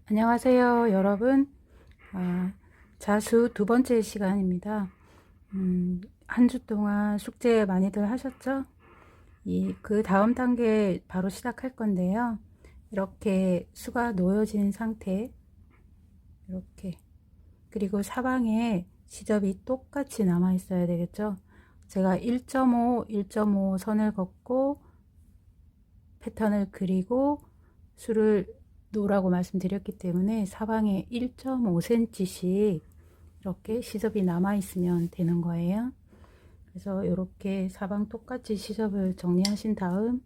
안녕하세요, 여러분. 자수 두 번째 시간입니다. 한 주 동안 숙제 많이들 하셨죠? 그 다음 단계 바로 시작할 건데요. 이렇게 수가 놓여진 상태, 이렇게. 그리고 사방에 시접이 똑같이 남아 있어야 되겠죠? 제가 1.5, 1.5 선을 긋고 패턴을 그리고 수를 놓으라고 말씀드렸기 때문에 사방에 1.5cm씩 이렇게 시접이 남아 있으면 되는 거예요. 그래서 이렇게 사방 똑같이 시접을 정리하신 다음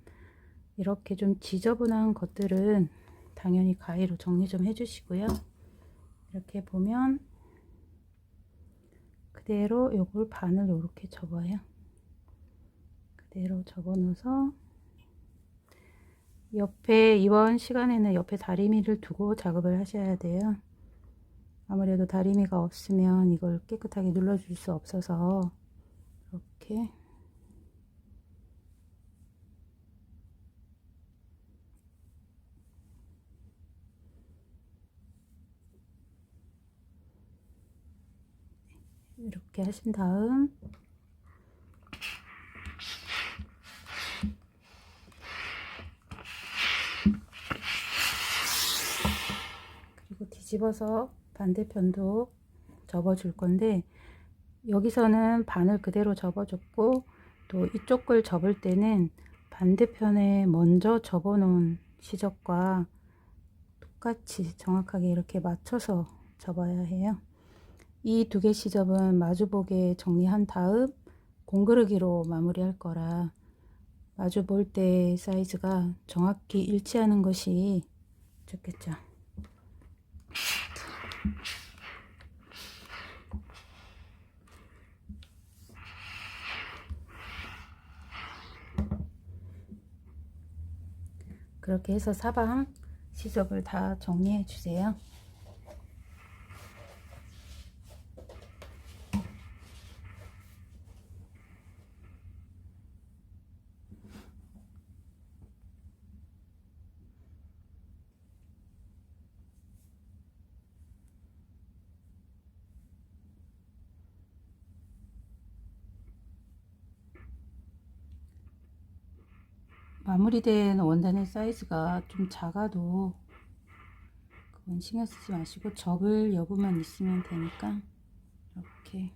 이렇게 좀 지저분한 것들은 당연히 가위로 정리 좀 해주시고요. 이렇게 보면 그대로 요걸 반을 이렇게 접어요. 그대로 접어 놓아서 옆에 이번 시간에는 옆에 다리미를 두고 작업을 하셔야 돼요. 아무래도 다리미가 없으면 이걸 깨끗하게 눌러줄 수 없어서 이렇게 이렇게 하신 다음 그리고 뒤집어서 반대편도 접어 줄 건데 여기서는 반을 그대로 접어 줬고 또 이쪽 걸 접을 때는 반대편에 먼저 접어 놓은 시접과 똑같이 정확하게 이렇게 맞춰서 접어야 해요. 이 두 개 시접은 마주보게 정리한 다음 공그르기로 마무리할 거라 마주 볼 때 사이즈가 정확히 일치하는 것이 좋겠죠. 그렇게 해서 사방 시접을 다 정리해 주세요. 마무리된 원단의 사이즈가 좀 작아도 그건 신경 쓰지 마시고 접을 여부만 있으면 되니까 이렇게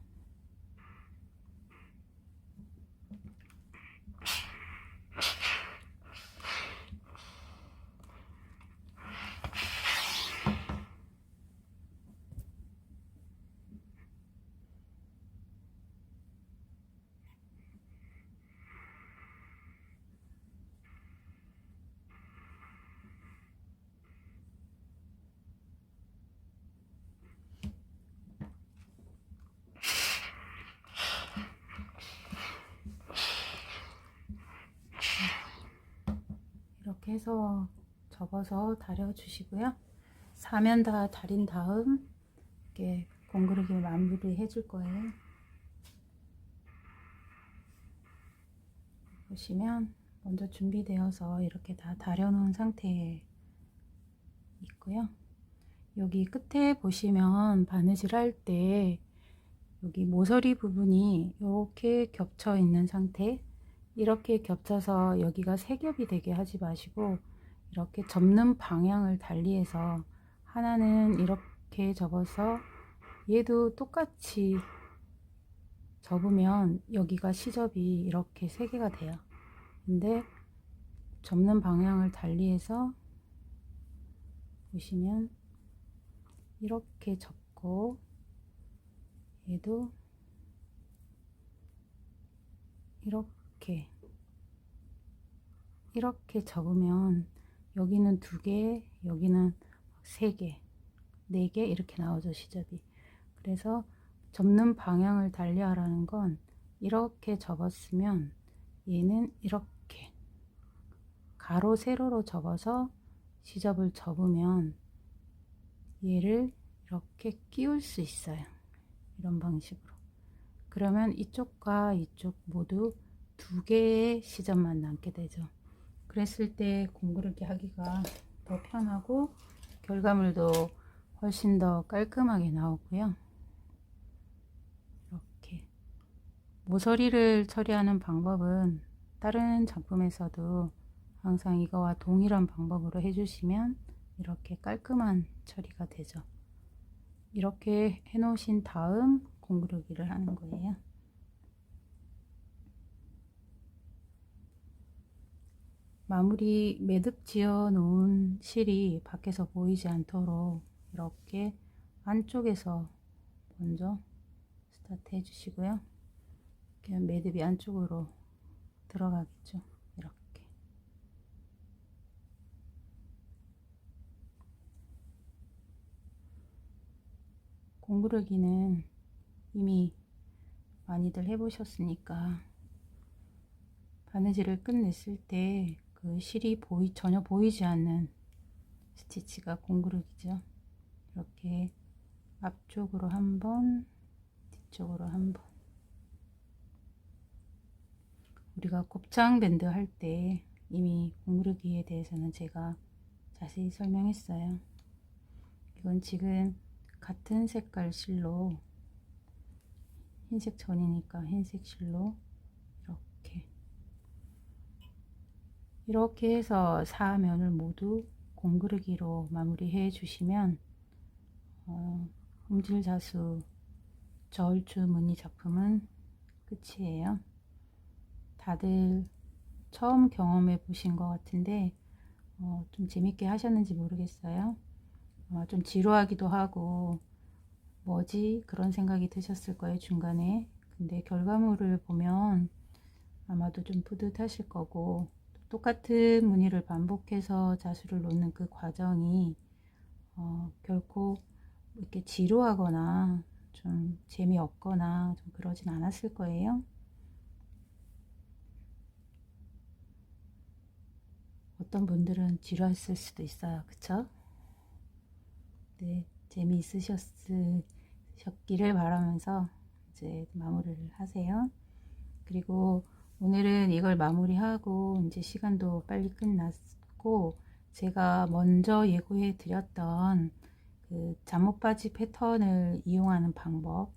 이렇게 해서 접어서 다려 주시고요. 사면 다 다린 다음 이렇게 공그르기 마무리 해줄 거예요. 보시면 먼저 준비되어서 이렇게 다 다려 놓은 상태에 있고요. 여기 끝에 보시면 바느질 할 때 여기 모서리 부분이 이렇게 겹쳐 있는 상태, 이렇게 겹쳐서 여기가 세 겹이 되게 하지 마시고 이렇게 접는 방향을 달리해서 하나는 이렇게 접어서 얘도 똑같이 접으면 여기가 시접이 이렇게 세 개가 돼요. 근데 접는 방향을 달리해서 보시면 이렇게 접고 얘도 이렇게 접으면 여기는 두 개, 여기는 세 개, 네 개 이렇게 나오죠, 시접이. 그래서 접는 방향을 달리하라는 건 이렇게 접었으면 얘는 이렇게 가로 세로로 접어서 시접을 접으면 얘를 이렇게 끼울 수 있어요. 이런 방식으로. 그러면 이쪽과 이쪽 모두 두 개의 시접만 남게 되죠. 그랬을 때 공그르기 하기가 더 편하고 결과물도 훨씬 더 깔끔하게 나오고요. 이렇게 모서리를 처리하는 방법은 다른 작품에서도 항상 이거와 동일한 방법으로 해주시면 이렇게 깔끔한 처리가 되죠. 이렇게 해 놓으신 다음 공구르기를 하는 거예요. 마무리 매듭 지어 놓은 실이 밖에서 보이지 않도록 이렇게 안쪽에서 먼저 스타트 해 주시고요. 이렇게 매듭이 안쪽으로 들어가겠죠. 이렇게 공구르기는 이미 많이들 해보셨으니까 바느질을 끝냈을 때 그 실이 전혀 보이지 않는 스티치가 공구르기죠. 이렇게 앞쪽으로 한 번, 뒤쪽으로 한 번. 우리가 곱창 밴드 할 때 이미 공구르기에 대해서는 제가 자세히 설명했어요. 이건 지금 같은 색깔 실로, 흰색 전이니까 흰색 실로 이렇게 해서 4면을 모두 공구르기로 마무리해 주시면 흠질자수 저울추 무늬 작품은 끝이에요. 다들 처음 경험해 보신 것 같은데 좀 재밌게 하셨는지 모르겠어요. 좀 지루하기도 하고 뭐지 그런 생각이 드셨을 거예요, 중간에. 근데 결과물을 보면 아마도 좀 뿌듯하실 거고, 똑같은 무늬를 반복해서 자수를 놓는 그 과정이 결코 이렇게 지루하거나 좀 재미없거나 좀 그러진 않았을 거예요. 어떤 분들은 지루했을 수도 있어요. 그쵸? 네, 재미있으셨기를 바라면서 이제 마무리를 하세요. 그리고 오늘은 이걸 마무리하고 이제 시간도 빨리 끝났고, 제가 먼저 예고해 드렸던 그 잠옷바지 패턴을 이용하는 방법,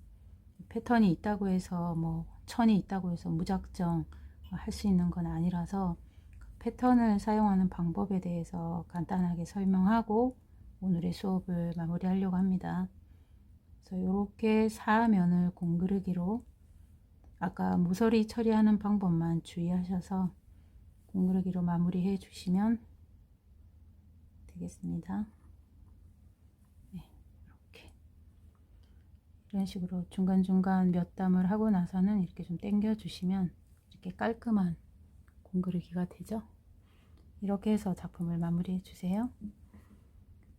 패턴이 있다고 해서 뭐 천이 있다고 해서 무작정 할 수 있는 건 아니라서 패턴을 사용하는 방법에 대해서 간단하게 설명하고 오늘의 수업을 마무리하려고 합니다. 그래서 이렇게 4면을 공구르기로 아까 모서리 처리하는 방법만 주의하셔서 공구르기로 마무리해 주시면 되겠습니다. 네, 이렇게 이런 식으로 중간중간 몇 담을 하고 나서는 이렇게 좀 당겨 주시면 이렇게 깔끔한 공구르기가 되죠. 이렇게 해서 작품을 마무리해 주세요.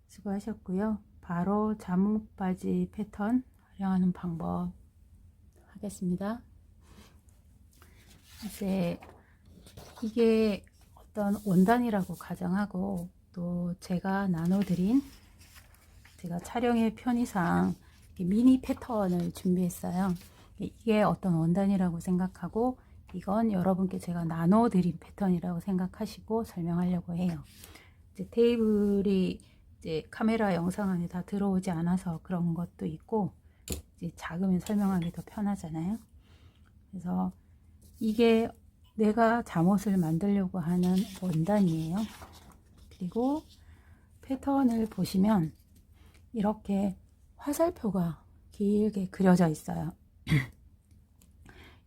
수고하셨고요. 바로 잠옷바지 패턴 활용하는 방법 하겠습니다. 이제 이게 어떤 원단이라고 가정하고, 또 제가 나눠드린, 제가 촬영의 편의상 미니 패턴을 준비했어요. 이게 어떤 원단이라고 생각하고, 이건 여러분께 제가 나눠드린 패턴이라고 생각하시고 설명하려고 해요. 이제 테이블이 이제 카메라 영상 안에 다 들어오지 않아서 그런 것도 있고, 이제 작으면 설명하기 더 편하잖아요. 그래서 이게 내가 잠옷을 만들려고 하는 원단이에요. 그리고 패턴을 보시면 이렇게 화살표가 길게 그려져 있어요.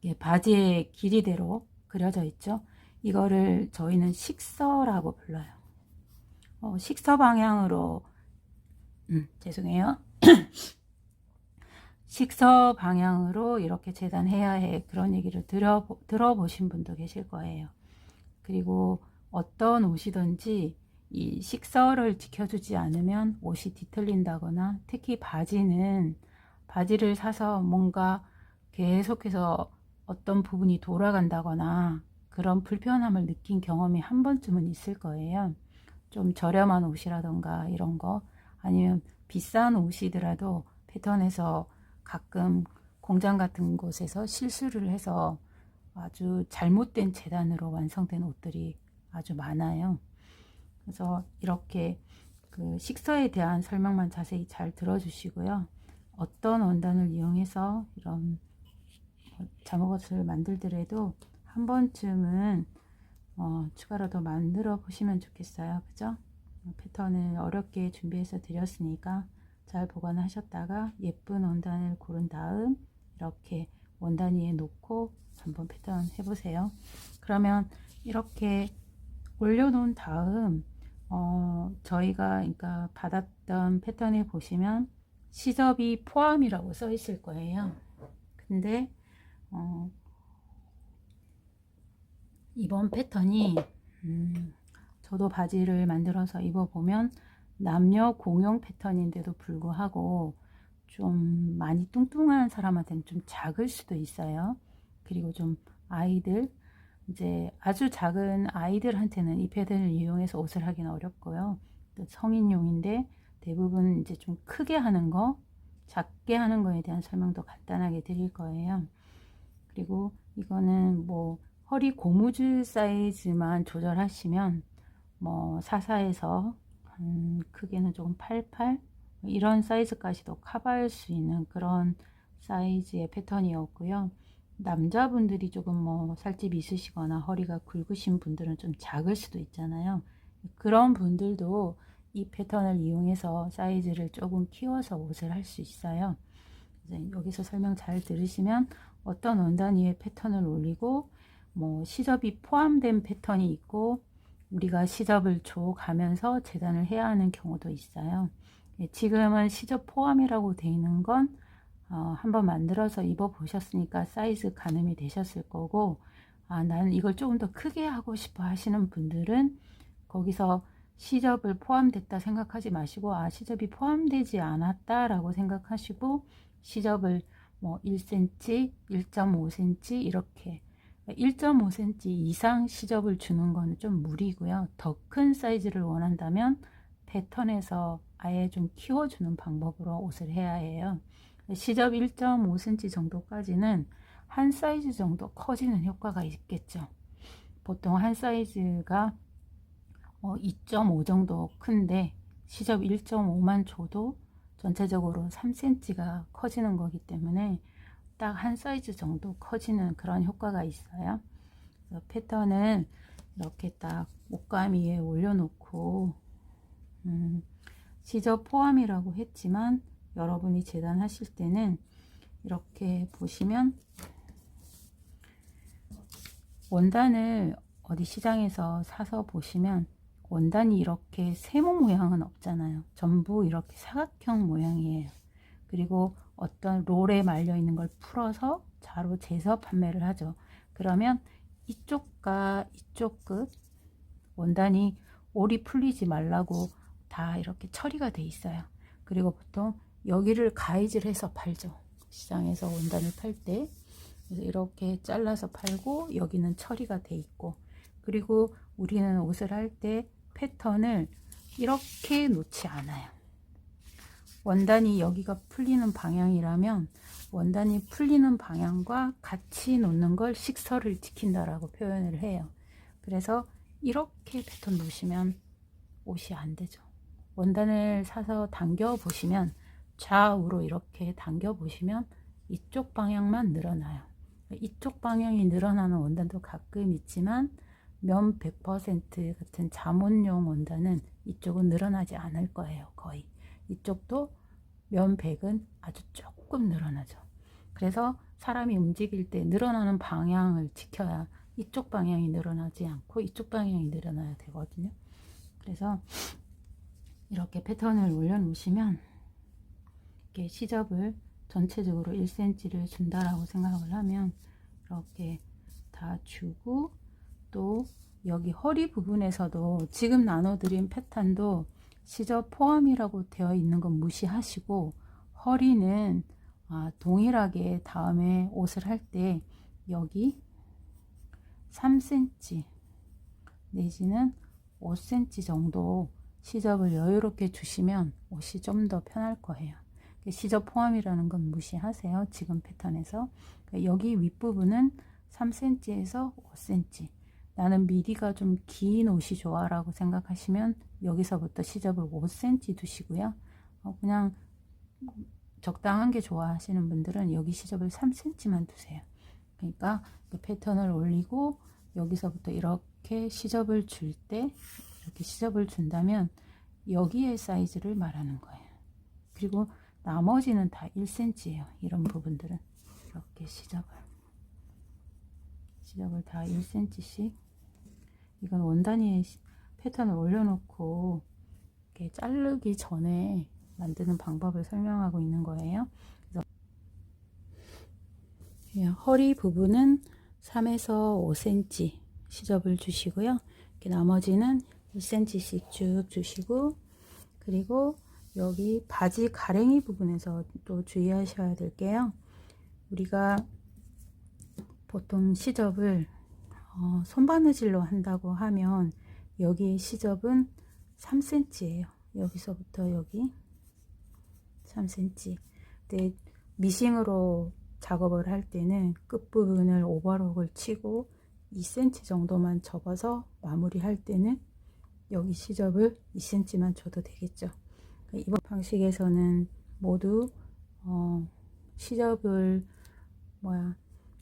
이게 바지의 길이대로 그려져 있죠. 이거를 저희는 식서라고 불러요. 식서 방향으로 죄송해요. 식서 방향으로 이렇게 재단해야 해, 그런 얘기를 들어보신 분도 계실 거예요. 그리고 어떤 옷이든지 이 식서를 지켜주지 않으면 옷이 뒤틀린다거나, 특히 바지를 사서 뭔가 계속해서 어떤 부분이 돌아간다거나 그런 불편함을 느낀 경험이 한 번쯤은 있을 거예요. 좀 저렴한 옷이라던가 이런 거, 아니면 비싼 옷이더라도 패턴에서 가끔 공장 같은 곳에서 실수를 해서 아주 잘못된 재단으로 완성된 옷들이 아주 많아요. 그래서 이렇게 그 식서에 대한 설명만 자세히 잘 들어주시고요. 어떤 원단을 이용해서 이런 잠옷을 만들더라도 한 번쯤은 추가로 더 만들어 보시면 좋겠어요. 그죠? 패턴을 어렵게 준비해서 드렸으니까 잘 보관하셨다가 예쁜 원단을 고른 다음 이렇게 원단 위에 놓고 한번 패턴 해보세요. 그러면 이렇게 올려놓은 다음 저희가 그러니까 받았던 패턴에 보시면 시접이 포함이라고 써 있을 거예요. 근데 이번 패턴이 저도 바지를 만들어서 입어보면 남녀 공용 패턴인데도 불구하고 좀 많이 뚱뚱한 사람한테는 좀 작을 수도 있어요. 그리고 좀 아이들, 이제 아주 작은 아이들한테는 이 패턴을 이용해서 옷을 하기는 어렵고요. 또 성인용인데 대부분 이제 좀 크게 하는 거, 작게 하는 거에 대한 설명도 간단하게 드릴 거예요. 그리고 이거는 뭐 허리 고무줄 사이즈만 조절하시면 뭐 44에서 크게는 조금 88 이런 사이즈까지도 커버할 수 있는 그런 사이즈의 패턴이었고요. 남자분들이 조금 뭐 살집이 있으시거나 허리가 굵으신 분들은 좀 작을 수도 있잖아요. 그런 분들도 이 패턴을 이용해서 사이즈를 조금 키워서 옷을 할 수 있어요. 이제 여기서 설명 잘 들으시면 어떤 원단 위에 패턴을 올리고 뭐 시접이 포함된 패턴이 있고 우리가 시접을 줘 가면서 재단을 해야 하는 경우도 있어요. 지금은 시접 포함이라고 되어 있는 건 한번 만들어서 입어 보셨으니까 사이즈 가늠이 되셨을 거고, 나는 이걸 조금 더 크게 하고 싶어 하시는 분들은 거기서 시접을 포함됐다 생각하지 마시고 시접이 포함되지 않았다 라고 생각하시고 시접을 뭐 1cm, 1.5cm 이렇게 1.5cm 이상 시접을 주는 거는 좀 무리고요. 더 큰 사이즈를 원한다면 패턴에서 아예 좀 키워주는 방법으로 옷을 해야 해요. 시접 1.5cm 정도까지는 한 사이즈 정도 커지는 효과가 있겠죠. 보통 한 사이즈가 2.5 정도 큰데 시접 1.5만 줘도 전체적으로 3cm가 커지는 거기 때문에 딱 한 사이즈 정도 커지는 그런 효과가 있어요. 그래서 패턴은 이렇게 딱 옷감 위에 올려놓고 시접 포함이라고 했지만 여러분이 재단하실 때는 이렇게 보시면 원단을 어디 시장에서 사서 보시면 원단이 이렇게 세모 모양은 없잖아요. 전부 이렇게 사각형 모양이에요. 그리고 어떤 롤에 말려 있는 걸 풀어서 자로 재서 판매를 하죠. 그러면 이쪽과 이쪽 끝 원단이 올이 풀리지 말라고 다 이렇게 처리가 돼 있어요. 그리고 보통 여기를 가위질해서 팔죠. 시장에서 원단을 팔 때. 그래서 이렇게 잘라서 팔고 여기는 처리가 돼 있고, 그리고 우리는 옷을 할 때 패턴을 이렇게 놓지 않아요. 원단이 여기가 풀리는 방향이라면 원단이 풀리는 방향과 같이 놓는 걸 식서를 지킨다라고 표현을 해요. 그래서 이렇게 패턴 놓으시면 옷이 안 되죠. 원단을 사서 당겨 보시면 좌우로 이렇게 당겨 보시면 이쪽 방향만 늘어나요. 이쪽 방향이 늘어나는 원단도 가끔 있지만 면 100% 같은 잠옷용 원단은 이쪽은 늘어나지 않을 거예요. 거의 이쪽도 면 100은 아주 조금 늘어나죠. 그래서 사람이 움직일 때 늘어나는 방향을 지켜야 이쪽 방향이 늘어나지 않고 이쪽 방향이 늘어나야 되거든요. 그래서 이렇게 패턴을 올려놓으시면 이렇게 시접을 전체적으로 1cm를 준다라고 생각을 하면 이렇게 다 주고, 또 여기 허리 부분에서도 지금 나눠드린 패턴도 시접 포함이라고 되어 있는 건 무시하시고, 허리는 동일하게 다음에 옷을 할 때 여기 3cm 내지는 5cm 정도 시접을 여유롭게 주시면 옷이 좀 더 편할 거예요. 시접 포함이라는 건 무시하세요. 지금 패턴에서 여기 윗부분은 3cm에서 5cm, 나는 미디가 좀 긴 옷이 좋아 라고 생각하시면 여기서부터 시접을 5cm 두시고요. 그냥 적당한 게 좋아 하시는 분들은 여기 시접을 3cm만 두세요. 그러니까 그 패턴을 올리고 여기서부터 이렇게 시접을 줄 때, 이렇게 시접을 준다면 여기의 사이즈를 말하는 거예요. 그리고 나머지는 다 1cm예요. 이런 부분들은 이렇게 시접을 다 1cm씩. 이건 원단위에 패턴을 올려놓고 이렇게 자르기 전에 만드는 방법을 설명하고 있는 거예요. 그래서 허리 부분은 3에서 5cm 시접을 주시고요. 이렇게 나머지는 1cm씩 쭉 주시고, 그리고 여기 바지 가랭이 부분에서 또 주의하셔야 될 게요. 우리가 보통 시접을 손바느질로 한다고 하면 여기 시접은 3cm예요. 여기서부터 여기 3cm. 근데 미싱으로 작업을 할 때는 끝부분을 오버록을 치고 2cm 정도만 접어서 마무리할 때는 여기 시접을 2cm만 줘도 되겠죠. 이번 방식에서는 모두 시접을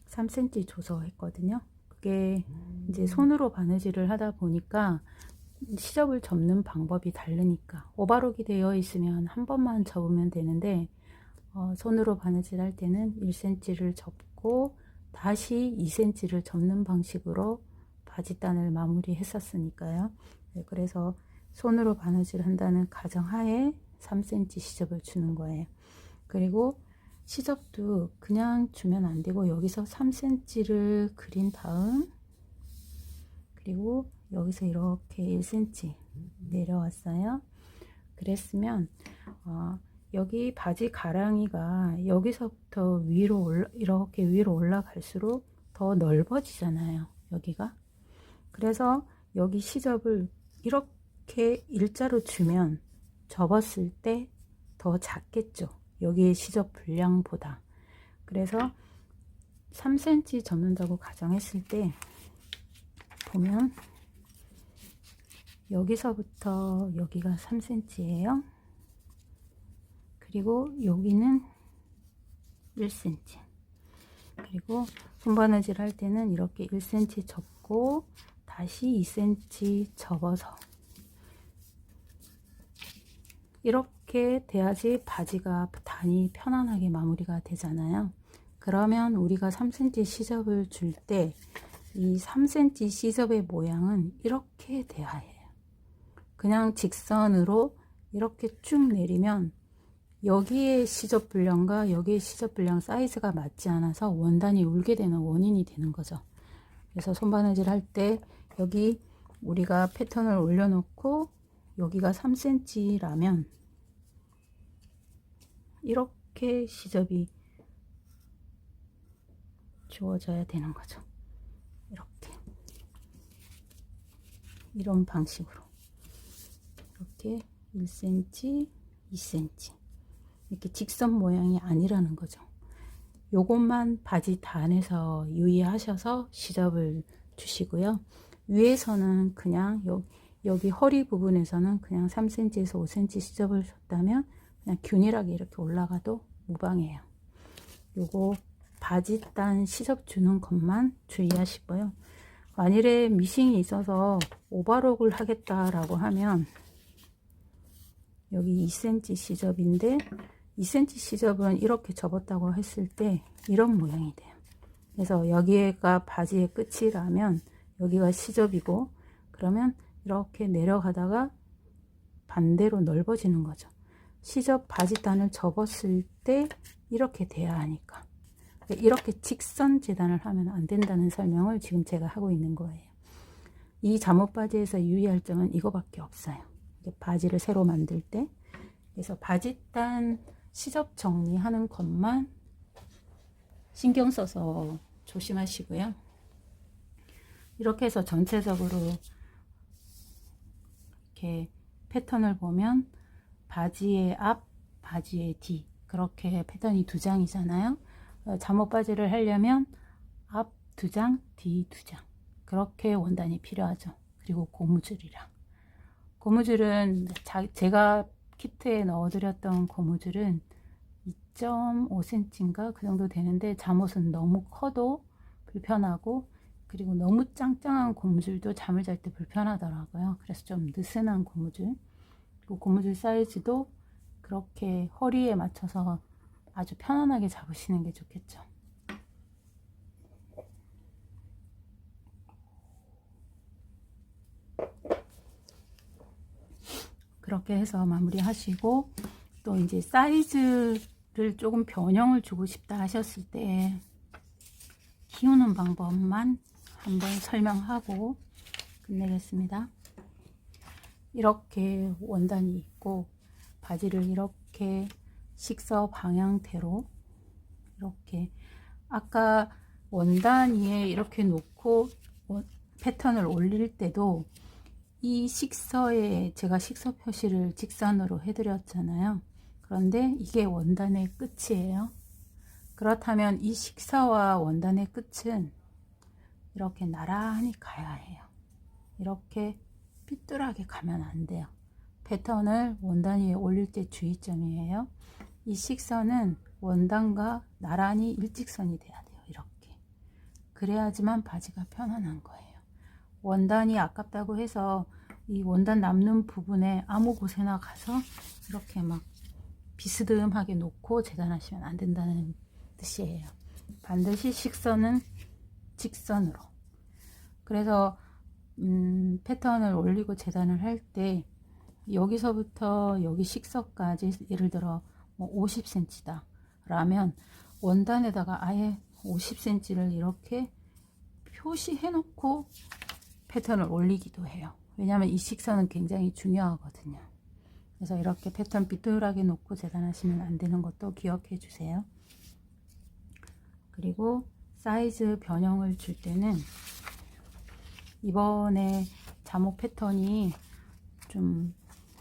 3cm 줘서 했거든요. 그게 이제 손으로 바느질을 하다 보니까 시접을 접는 방법이 다르니까, 오버록이 되어 있으면 한 번만 접으면 되는데 손으로 바느질 할 때는 1cm를 접고 다시 2cm를 접는 방식으로 바지단을 마무리 했었으니까요. 네, 그래서 손으로 바느질 한다는 가정하에 3cm 시접을 주는 거예요. 그리고 시접도 그냥 주면 안 되고 여기서 3cm를 그린 다음, 그리고 여기서 이렇게 1cm 내려왔어요. 그랬으면 여기 바지 가랑이가 여기서부터 이렇게 위로 올라갈수록 더 넓어지잖아요, 여기가. 그래서 여기 시접을 이렇게 일자로 주면 접었을 때 더 작겠죠, 여기의 시접 분량보다. 그래서 3cm 접는다고 가정했을 때 보면 여기서부터 여기가 3cm예요. 그리고 여기는 1cm. 그리고 손바느질 할 때는 이렇게 1cm 접고 다시 2cm 접어서 이렇게 돼야지 바지가 단이 편안하게 마무리가 되잖아요. 그러면 우리가 3cm 시접을 줄 때 이 3cm 시접의 모양은 이렇게 돼야 해요. 그냥 직선으로 이렇게 쭉 내리면 여기에 시접 분량과 여기에 시접 분량 사이즈가 맞지 않아서 원단이 울게 되는 원인이 되는 거죠. 그래서 손바느질 할 때 여기 우리가 패턴을 올려놓고 여기가 3cm라면 이렇게 시접이 주어져야 되는 거죠. 이렇게 이런 방식으로 이렇게 1cm, 2cm 이렇게 직선 모양이 아니라는 거죠. 요것만 바지 단에서 유의하셔서 시접을 주시고요. 위에서는 그냥 여기 허리 부분에서는 그냥 3cm에서 5cm 시접을 줬다면 그냥 균일하게 이렇게 올라가도 무방해요. 요거 바지 단 시접 주는 것만 주의하시고요. 만일에 미싱이 있어서 오버록을 하겠다라고 하면 여기 2cm 시접인데 2cm 시접은 이렇게 접었다고 했을 때 이런 모양이 돼요. 그래서 여기가 바지의 끝이라면 여기가 시접이고, 그러면 이렇게 내려가다가 반대로 넓어지는 거죠. 시접 바지단을 접었을 때 이렇게 돼야 하니까. 이렇게 직선 재단을 하면 안 된다는 설명을 지금 제가 하고 있는 거예요. 이 잠옷 바지에서 유의할 점은 이거밖에 없어요. 바지를 새로 만들 때. 그래서 바지단 시접 정리하는 것만 신경 써서 조심하시고요. 이렇게 해서 전체적으로 이렇게 패턴을 보면 바지의 앞, 바지의 뒤, 그렇게 패턴이 두 장이잖아요. 잠옷 바지를 하려면 앞 두 장, 뒤 두 장, 그렇게 원단이 필요하죠. 그리고 고무줄이랑. 고무줄은 제가 키트에 넣어드렸던 고무줄은 2.5cm인가 그 정도 되는데, 잠옷은 너무 커도 불편하고, 그리고 너무 짱짱한 고무줄도 잠을 잘 때 불편하더라고요. 그래서 좀 느슨한 고무줄, 그리고 고무줄 사이즈도 그렇게 허리에 맞춰서 아주 편안하게 잡으시는 게 좋겠죠. 그렇게 해서 마무리 하시고, 또 이제 사이즈를 조금 변형을 주고 싶다 하셨을 때 키우는 방법만 한번 설명하고 끝내겠습니다. 이렇게 원단이 있고, 바지를 이렇게 식서 방향대로 이렇게, 아까 원단 위에 이렇게 놓고 패턴을 올릴 때도 이 식서에 제가 식서 표시를 직선으로 해드렸잖아요. 그런데 이게 원단의 끝이에요. 그렇다면 이 식서와 원단의 끝은 이렇게 나란히 가야 해요. 이렇게 삐뚤하게 가면 안 돼요. 패턴을 원단 위에 올릴 때 주의점이에요. 이 식선은 원단과 나란히 일직선이 돼야 돼요. 이렇게. 그래야지만 바지가 편안한 거예요. 원단이 아깝다고 해서 이 원단 남는 부분에 아무 곳에나 가서 이렇게 막 비스듬하게 놓고 재단하시면 안 된다는 뜻이에요. 반드시 식선은 직선으로. 그래서 패턴을 올리고 재단을 할 때 여기서부터 여기 식서까지, 예를 들어 뭐 50cm다 라면 원단에다가 아예 50cm를 이렇게 표시해 놓고 패턴을 올리기도 해요. 왜냐하면 이 식선은 굉장히 중요하거든요. 그래서 이렇게 패턴 삐뚤하게 놓고 재단하시면 안 되는 것도 기억해 주세요. 그리고 사이즈 변형을 줄 때는, 이번에 잠옷 패턴이 좀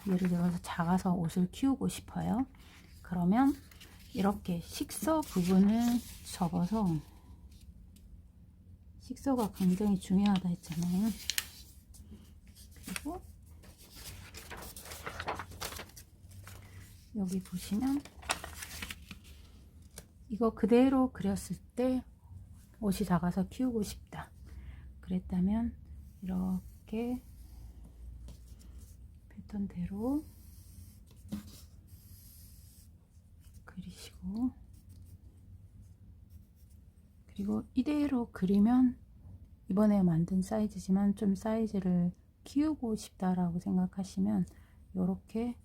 예를 들어서 작아서 옷을 키우고 싶어요. 그러면 이렇게 식서 부분을 접어서, 식서가 굉장히 중요하다 했잖아요. 그리고 여기 보시면 이거 그대로 그렸을 때 옷이 작아서 키우고 싶다 그랬다면 이렇게 패턴대로 그리시고, 그리고 이대로 그리면 이번에 만든 사이즈지만 좀 사이즈를 키우고 싶다라고 생각하시면 이렇게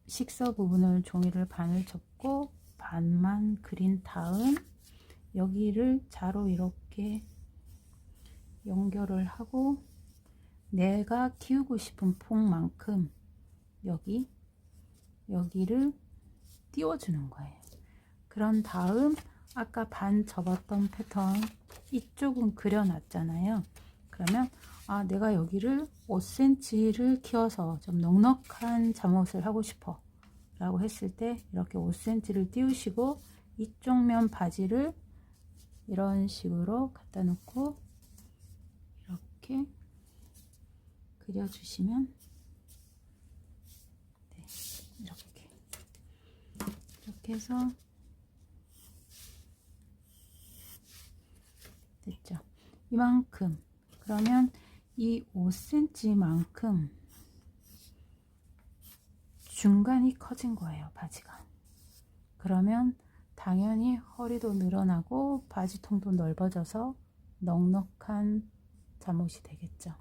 식서 부분을 종이를 반을 접고 반만 그린 다음 여기를 자로 이렇게 연결을 하고, 내가 키우고 싶은 폭만큼 여기를 띄워주는 거예요. 그런 다음 아까 반 접었던 패턴 이쪽은 그려놨잖아요. 그러면 내가 여기를 5cm를 키워서 좀 넉넉한 잠옷을 하고 싶어 라고 했을 때 이렇게 5cm를 띄우시고, 이쪽 면 바지를 이런 식으로 갖다 놓고 이렇게 그려주시면, 네, 이렇게 해서 됐죠. 이만큼. 그러면 이 5cm만큼 중간이 커진 거예요, 바지가. 그러면 당연히 허리도 늘어나고 바지통도 넓어져서 넉넉한 잠옷이 되겠죠.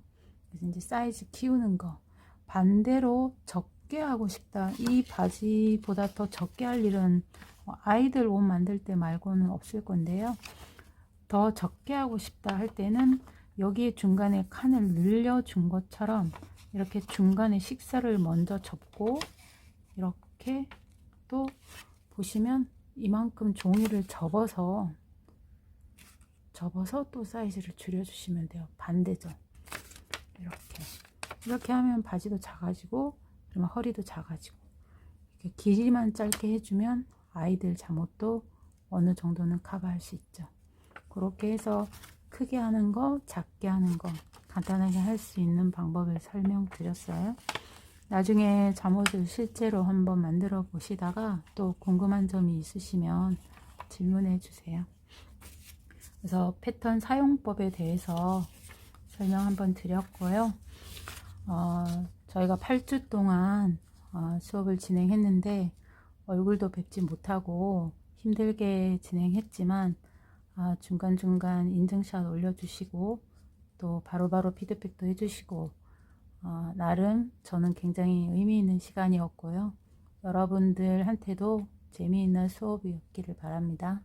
그래서 이제 사이즈 키우는 거, 반대로 적게 하고 싶다, 이 바지보다 더 적게 할 일은 아이들 옷 만들 때 말고는 없을 건데요. 더 적게 하고 싶다 할 때는 여기 중간에 칸을 늘려준 것처럼 이렇게 중간에 식사를 먼저 접고, 이렇게 또 보시면 이만큼 종이를 접어서 또 사이즈를 줄여주시면 돼요. 반대죠. 이렇게 하면 바지도 작아지고, 그러면 허리도 작아지고, 이렇게 길이만 짧게 해주면 아이들 잠옷도 어느 정도는 커버할 수 있죠. 그렇게 해서 크게 하는 거, 작게 하는 거 간단하게 할 수 있는 방법을 설명드렸어요. 나중에 잠옷을 실제로 한번 만들어 보시다가 또 궁금한 점이 있으시면 질문해 주세요. 그래서 패턴 사용법에 대해서 설명 한번 드렸고요. 저희가 8주 동안 수업을 진행했는데 얼굴도 뵙지 못하고 힘들게 진행했지만 중간중간 인증샷 올려주시고 또 바로바로 피드백도 해주시고 나름 저는 굉장히 의미 있는 시간이었고요. 여러분들한테도 재미있는 수업이었기를 바랍니다.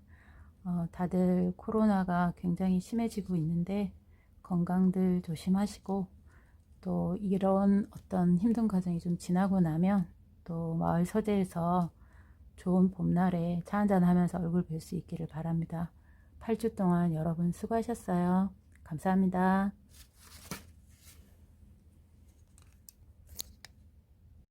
다들 코로나가 굉장히 심해지고 있는데 건강들 조심하시고 또 이런 어떤 힘든 과정이 좀 지나고 나면 또 마을 서재에서 좋은 봄날에 차 한잔 하면서 얼굴 뵐 수 있기를 바랍니다. 8주 동안 여러분 수고하셨어요. 감사합니다.